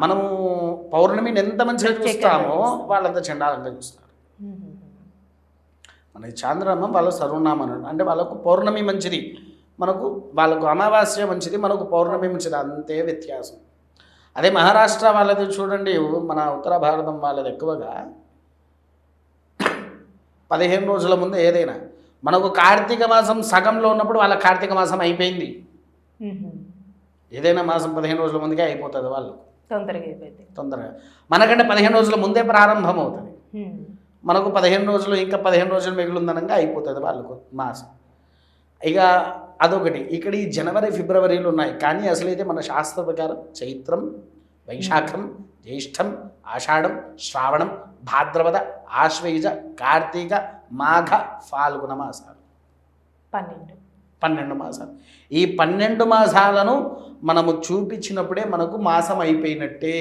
మనము పౌర్ణమిని ఎంత మంచిగా చూస్తామో వాళ్ళంతా చండాలంగా చూస్తారు. మనకి చాంద్రనామం వాళ్ళ సర్వనామం అంటే వాళ్ళకు పౌర్ణమి మంచిది, వాళ్ళకు అమావాస్య మంచిది, మనకు పౌర్ణమి మంచిది, అంతే వ్యత్యాసం. అదే మహారాష్ట్ర వాళ్ళది చూడండి, మన ఉత్తర భారతం వాళ్ళది ఎక్కువగా 15 రోజుల ముందు ఏదైనా, మనకు కార్తీక మాసం సగంలో ఉన్నప్పుడు వాళ్ళ కార్తీక మాసం అయిపోయింది. ఏదైనా మాసం 15 రోజుల ముందుకే అయిపోతుంది వాళ్ళకు, తొందరగా. మనకంటే 15 రోజుల ముందే ప్రారంభం అవుతుంది, మనకు 15 రోజులు ఇంకా 15 రోజులు మిగులుందనగా అయిపోతుంది వాళ్ళకు మాసం. ఇక అదొకటి. ఇక్కడ ఈ జనవరి ఫిబ్రవరిలో ఉన్నాయి, కానీ అసలైతే మన శాస్త్ర ప్రకారం చైత్రం, వైశాఖం, జ్యేష్టం, ఆషాఢం, శ్రావణం, భాద్రపద, ఆశ్వయుజ, కార్తీక, మాఘ, ఫాల్గుణ మాసాలు 12 మాసాలు. ఈ 12 మాసాలను మనము చూపించినప్పుడే మనకు మాసం అయిపోయినట్టే.